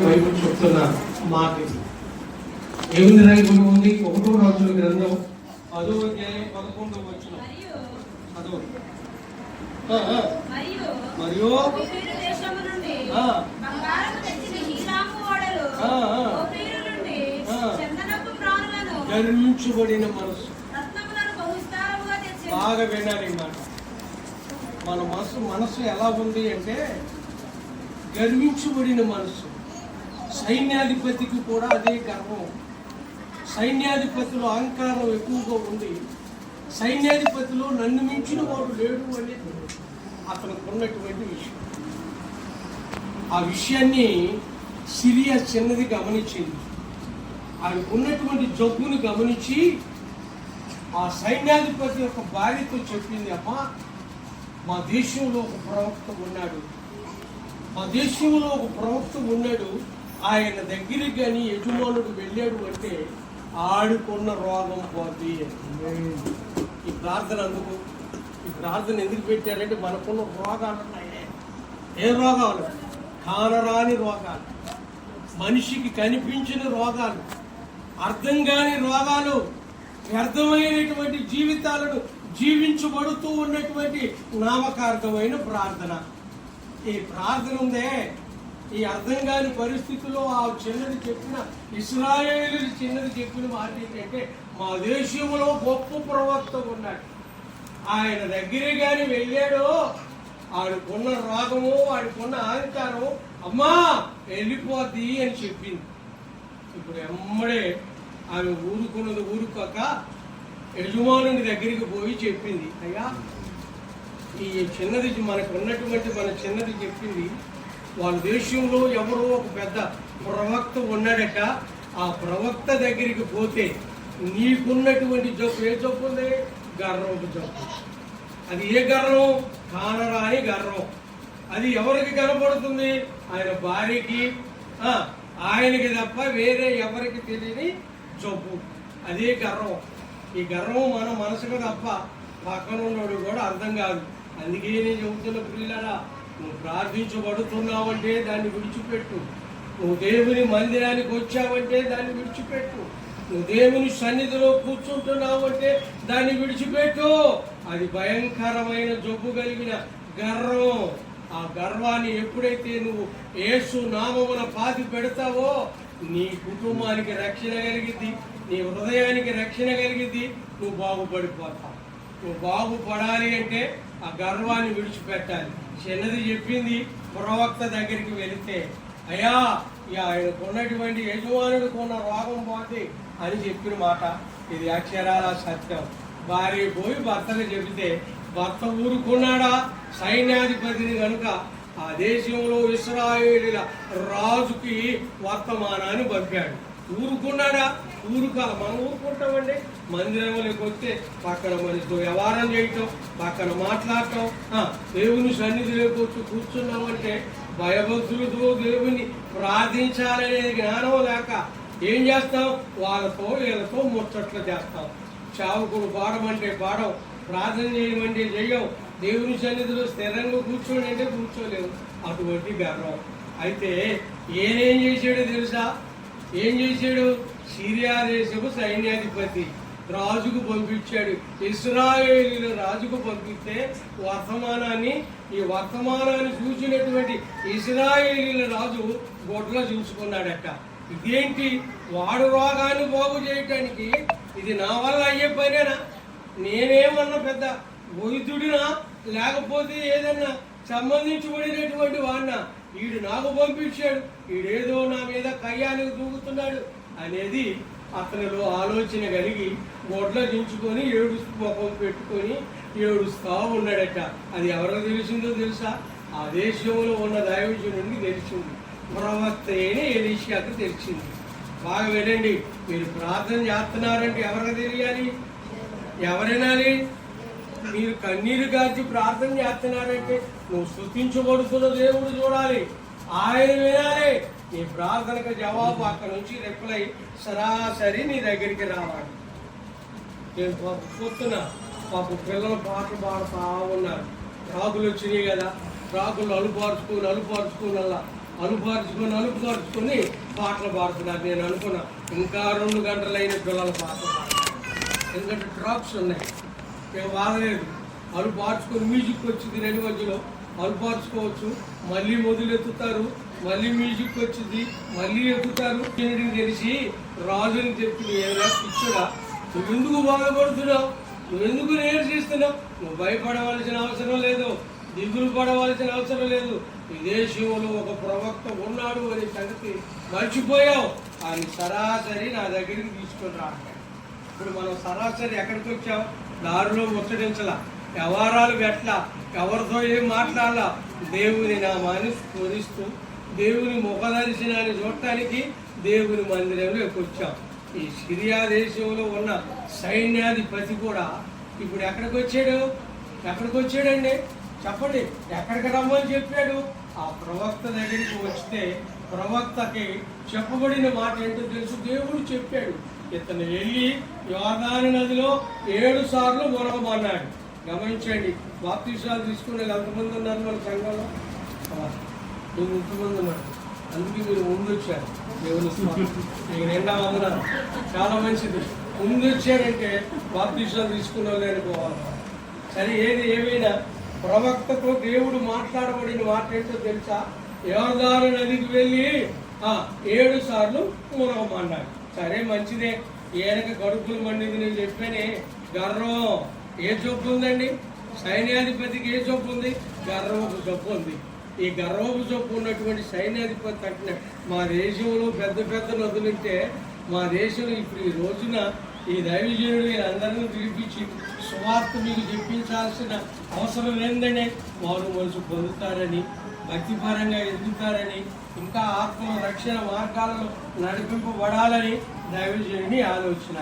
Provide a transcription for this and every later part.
Bible చెప్తున్న మాట ఏముంది రాయబడి ఉంది. 1 రాజుల గ్రంథం 10వ అధ్యాయం 11వ వచనం. మరియు గర్వించబడిన మనసు. బాగా వినాలి మాట. మన మనసు ఎలా ఉంది అంటే గర్వించబడిన మనసు. సైన్యాధిపతికి కూడా అదే గర్వం. సైన్యాధిపతిలో అహంకారం ఎక్కువగా ఉంది. సైన్యాధిపతిలో నన్ను మించిన వాడు లేడు అనేది అతనికి ఉన్నటువంటి విషయం. ఆ విషయాన్ని సిరియా చిన్నది గమనించింది. ఆమెకు ఉన్నటువంటి జబ్బును గమనించి ఆ సైన్యాధిపతి యొక్క భార్యతో చెప్పింది, అమ్మా మా దేశంలో ఒక ప్రవక్త ఉన్నాడు, మా దేశంలో ఒక ప్రవక్త ఉన్నాడు, ఆయన దగ్గరికి కానీ యజమానుడు వెళ్ళాడు అంటే ఆడుకున్న రోగం పోతుంది. ఈ ప్రార్థన అందుకు ఈ ప్రార్థన ఎందుకు పెట్టారంటే మనకున్న రోగాలు ఉన్నాయే. ఏ రోగాలు? కానరాని రోగాలు, మనిషికి కనిపించిన రోగాలు, అర్థం కాని రోగాలు, వ్యర్థమైనటువంటి జీవితాలను జీవించబడుతూ ఉన్నటువంటి నామకార్థమైన ప్రార్థన. ఈ ప్రార్థన ఉందే, ఈ అర్థం కాని పరిస్థితుల్లో ఆ చిన్నది చెప్పిన ఇశ్రాయేలు చిన్నది చెప్పిన మాట ఏంటంటే మా దేశంలో గొప్ప ప్రవక్త ఉన్నాడు, ఆయన దగ్గరే కానీ వెళ్ళాడో ఆడుకున్న రోగము ఆడుకున్న అహంకారం అమ్మా వెళ్ళిపోద్ది అని చెప్పింది. ఇప్పుడు ఎమ్మడే ఆమె ఊరుకున్నది ఊరుకోక యజమానుని దగ్గరికి పోయి చెప్పింది, అయ్యా ఈ చిన్నది మనకు ఉన్నటువంటి మన చిన్నది చెప్పింది, వాళ్ళ దేశంలో ఎవరో ఒక పెద్ద ప్రవక్త ఉన్నాడట, ఆ ప్రవక్త దగ్గరికి పోతే నీకున్నటువంటి జబ్బు ఏ జబ్బు ఉంది? గర్వపు జబ్బు. అది ఏ గర్వం? కానరాని గర్వం. అది ఎవరికి కనపడుతుంది? ఆయన భార్యకి, ఆయనకి తప్ప వేరే ఎవరికి తెలియని జబ్బు. అదే గర్వం. ఈ గర్వం మన మనసుకు తప్ప పక్కన ఉన్నవాడు కూడా అర్థం కాదు. అందుకే నేను చెబుతున్న పిల్లరా, నువ్వు ప్రార్థించబడుతున్నావంటే దాన్ని విడిచిపెట్టు. నువ్వు దేవుని మందిరానికి వచ్చావంటే దాన్ని విడిచిపెట్టు. నువ్వు దేవుని సన్నిధిలో కూర్చుంటున్నావంటే దాన్ని విడిచిపెట్టు. అది భయంకరమైన జబ్బు కలిగిన గర్వం. ఆ గర్వాన్ని ఎప్పుడైతే నువ్వు యేసు నామమున పాతి పెడతావో నీ కుటుంబానికి రక్షణ కలిగింది, నీ హృదయానికి రక్షణ కలిగింది, నువ్వు బాగుపడిపోతావు. నువ్వు బాగుపడాలి అంటే ఆ గర్వాన్ని విడిచిపెట్టాలి. చిన్నది చెప్పింది ప్రవక్త దగ్గరికి వెళితే, అయ్యా ఆయనకు ఉన్నటువంటి యజమానుడికి ఉన్న రోగం పోతే అని చెప్పిన మాట ఇది అక్షరాల సత్యం. భార్య పోయి భర్తకు చెబితే భర్త ఊరుకున్నాడా? సైన్యాధిపతిని కనుక ఆ దేశంలో ఇశ్రాయేలీల రాజుకి వర్తమానాన్ని పంపాడు. ఊరుకున్నాడా? మనం ఊరుకుంటామండి. మందిరంలోకి వస్తే పక్కన మనిషితో వ్యవహారం చేయటం, పక్కన మాట్లాడటం, దేవుని సన్నిధిలోకి వచ్చి కూర్చున్నామంటే భయభక్తులతో దేవుని ప్రార్థించాలనే జ్ఞానం లేక ఏం చేస్తాం? వాళ్ళతో వీళ్ళతో ముచ్చట్లు చేస్తాం. చావుకుడు పాడమంటే పాడం, ప్రార్థన చేయమంటే చెయ్యం, దేవుని సన్నిధిలో స్థిరంగా కూర్చోండి అంటే కూర్చోలేము. అటువంటి గర్వం. అయితే ఏం చేశాడో తెలుసా? ఏం చేశాడు? సిరియా దేశపు సైన్యాధిపతి రాజుకు పంపించాడు. ఇశ్రాయేలీల రాజుకు పంపిస్తే ఈ వర్తమానాన్ని చూసినటువంటి ఇశ్రాయేలీల రాజు గొడ్ల చూసుకున్నాడట. ఇదేంటి? వాడు రోగాన్ని బాగు చేయటానికి ఇది నా వల్ల అయ్యే పనేనా? నేనేమన్నా పెద్ద వైద్యుడినా, లేకపోతే ఏదన్నా సంబంధించబడినటువంటి వాడినా? వీడు నాకు పంపించాడు, వీడేదో నా మీద కయ్యానికి దూకుతున్నాడు అనేది అతనిలో ఆలోచన కలిగి గొడ్ల దించుకొని ముఖం పెట్టుకొని ఏడుస్తా ఉన్నాడట. అది ఎవరికి తెలిసిందో తెలుసా? ఆ దేశంలో ఉన్న దైవజనుడికి తెలిసింది. ప్రవక్త అయిన ఎలీషాకు తెలిసింది. బాగా వినండి, మీరు ప్రార్థన చేస్తున్నారంటే ఎవరికి తెలియాలి? ఎవరినాలి? మీరు కన్నీరు గార్చి ప్రార్థన చేస్తున్నారంటే నువ్వు స్తుతించబడుతున్న దేవుడు చూడాలి, ఆయన వినాలి. నీ ప్రార్థనకు జవాబు అక్కడ నుంచి రిప్లై సరాసరి నీ దగ్గరికి రావాలి. నేను పొద్దున పాప పిల్లలు పాటలు పాడుతూ ఉన్నారు. రాగులు వచ్చినాయి కదా, రాగులు అలుపార్చుకుని అలుపుపరుచుకొని పాటలు పాడుతున్నారు. నేను అనుకున్నా ఇంకా 2 గంటలైన పిల్లలు పాటలు పాడుతున్నారు. ఎందుకంటే డ్రాప్స్ ఉన్నాయి, ఏం బాధలేదు. అలుపార్చుకొని మ్యూజిక్ వచ్చింది, 2 మధ్యలో అలుపార్చుకోవచ్చు, మళ్ళీ మొదలెత్తుతారు, మళ్ళీ మ్యూజిక్ వచ్చింది, మళ్ళీ ఎత్తుతారు. తెలిసి రాజుని చెప్పి ఏదైనా పిచ్చుడా, నువ్వెందుకు బాధపడుతున్నావు, నువ్వెందుకు నేర్చిస్తున్నావు, నువ్వు భయపడవలసిన అవసరం లేదు, దిగులు పడవలసిన అవసరం లేదు. ఈ దేశంలో ఒక ప్రవక్త ఉన్నాడు అనే సంగతి మర్చిపోయావు. ఆయన సరాసరి నా దగ్గరికి తీసుకొని రావట్లేదు. ఇప్పుడు మనం సరాసరి ఎక్కడికి వచ్చాం? దారిలో ముచ్చటించలా, వ్యవహారాలు పెట్టలా, ఎవరితో ఏం మాట్లాడాలా, దేవుని నామాన్ని స్మరిస్తూ దేవుని ముఖదర్శనాన్ని చూడటానికి దేవుని మందిరంలోకి వచ్చాం. ఈ సిరియా దేశంలో ఉన్న సైన్యాధిపతి కూడా ఇప్పుడు ఎక్కడికి వచ్చాడండి? చెప్పండి, ఎక్కడికి రమ్మని చెప్పాడు? ఆ ప్రవక్త దగ్గరికి వస్తే ప్రవక్తకి చెప్పబడిన మాట ఏంటో తెలుసు. దేవుడు చెప్పాడు, ఇతను వెళ్ళి యోర్దాను నదిలో 7 సార్లు మునగమన్నాడు. గమనించండి, బాప్తిసాలు తీసుకునే ఎంతమంది ఉన్నారు మన సంఘంలో? మీరు ఇంతమంది ఉన్నారు, అందుకే మీరు ముందు వచ్చారు. దేవుని మీకు నిండా వందనాలు, చాలా మంచిది. ముందు వచ్చారంటే బాప్తిసాలు తీసుకున్న వాళ్ళు అనుకోవాలి. సరే, ఏమైనా ప్రవక్తతో దేవుడు మాట్లాడబడిన మాట ఏంటో తెలుసా? యోర్దాను నదికి వెళ్ళి 7 సార్లు మునగమన్నాడు. సరే, మంచిదే. ఈయనకి కడుపులు మండింది, నేను చెప్పానే. గర్వం ఏ జబ్బు ఉందండి? సైన్యాధిపతికి ఏ జబ్బు ఉంది? గర్వపు జబ్బు ఉంది. ఈ గర్వపు జబ్బు ఉన్నటువంటి సైన్యాధిపతి అంటే మా దేశంలో పెద్ద పెద్ద నదులుంటే మా దేశంలో ఇప్పుడు ఈ రోజున ఈ దైవజనుడు అందరినీ పిలిపించి సువార్త మీకు చెప్పించాల్సిన అవసరం ఏంటంటే వారు మనసు పొందుతారని, భక్తిపరంగా ఎదుగుతారని, ఇంకా ఆత్మ రక్షణ మార్గాలలో నడిపింపబడాలని దైవజనుని ఆలోచన.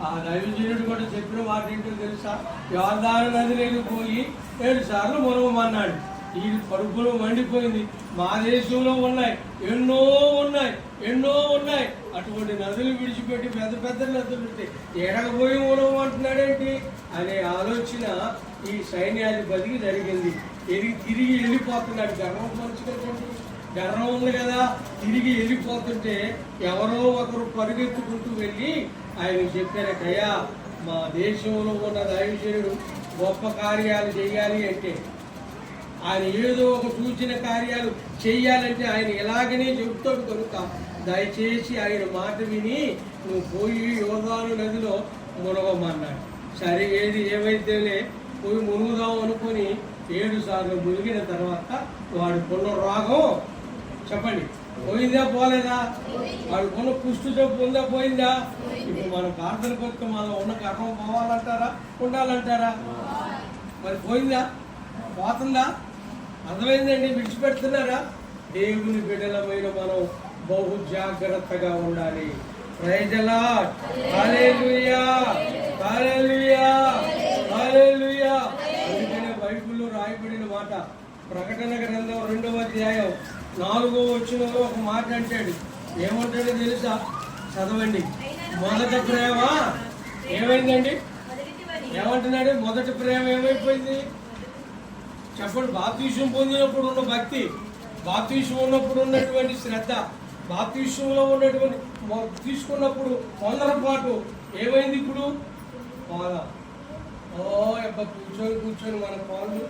ఆ దైవజనుడు కూడా చెప్పిన మాట ఏంటో తెలుసా? యోర్దాను నదిలోకి పోయి 7 సార్లు మునగమన్నాడు. ఈ కడుపులో మండిపోయింది. మా దేశంలో ఎన్నో ఉన్నాయి. అటువంటి నదులు విడిచిపెట్టి పెద్ద పెద్ద నదులు ఉంటే ఎడకపోయి మునగమంటున్నాడేంటి అనే ఆలోచన ఈ సైన్యాధిపతికి జరిగింది. తిరిగి వెళ్ళిపోతున్నాడు. గర్వం మంచిదండి, గర్వం ఉంది కదా. తిరిగి వెళ్ళిపోతుంటే ఎవరో ఒకరు పరుగెత్తుకుంటూ వెళ్ళి ఆయన చెప్పారటయ్యా, మా దేశంలో ఉన్న దైవజనుడు గొప్ప కార్యాలు చేయాలి అంటే, ఆయన ఏదో ఒక సూచన కార్యాలు చేయాలంటే ఆయన ఎలాగనే చెబుతాడు కనుక దయచేసి ఆయన మాట విని నువ్వు పోయి యోర్దాను నదిలో మునగమన్నాడు. సరే, ఏమైతేనే పోయి మునుగుదాం అనుకుని 7 సార్లు మునిగిన తర్వాత వాడు కొన్న రోగం చెప్పండి పోయిందా పోలేదా? వాడు కొన్న కుష్టు జబ్బు ఉందా పోయిందా? ఇప్పుడు మనం ప్రార్థన కొత్త మనం ఉన్న గర్వం పోవాలంటారా ఉండాలంటారా? మరి పోయిందా పోతుందా? అర్థమైందండి? విడిచిపెడుతున్నారా? దేవుని బిడ్డలమైన మనం బహు జాగ్రత్తగా ఉండాలి. ప్రైజ్ ది లార్డ్, హల్లెలూయా, హల్లెలూయా, హల్లెలూయా. అందుకనే బైబిల్లో రాయబడిన మాట ప్రకటన గ్రంథం 2వ అధ్యాయం 4వ వచనంలో ఒక మాట అంటాడు. ఏమంటాడో తెలుసా? చదవండి. మొదటి ప్రేమ ఏమైందండి? ఏమంటున్నాడు? మొదటి ప్రేమ ఏమైపోయింది చెప్పండి. బాప్తిసం పొందినప్పుడు ఉన్న భక్తి, బాప్తిసం ఉన్నప్పుడు ఉన్నటువంటి శ్రద్ధ, బాప్తిసంలో ఉన్నటువంటి తీసుకున్నప్పుడు తొందరపాటు ఏమైంది? ఇప్పుడు బాగా కూర్చొని మన కాళ్ళు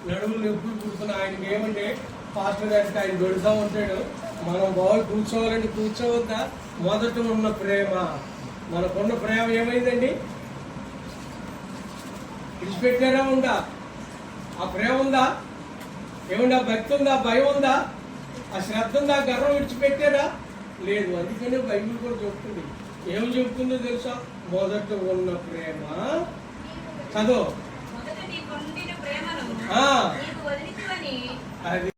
నడుములు నొప్పులు పుడుతున్నా. ఆయనకి ఏమంటే పాస్టర్ గారికి ఆయన పెడతా ఉంటాడు. మనం బాగా కూర్చోవాలంటే కూర్చోవద్దా? మొదట ఉన్న ప్రేమ, మనకున్న ప్రేమ ఏమైందండి? విడిచిపెట్టారా? ఉందా? ఆ ప్రేమ ఉందా? ఏమన్నా భక్తి ఉందా? భయం ఉందా? ఆ శ్రద్ధ ఉందా? గర్వం విడిచిపెట్టారా? లేదు. అందుకనే బైబిల్ కూడా చెప్తుంది. ఏమి చెప్తుందో తెలుసా? మొదట ఉన్న ప్రేమ చదువు. అది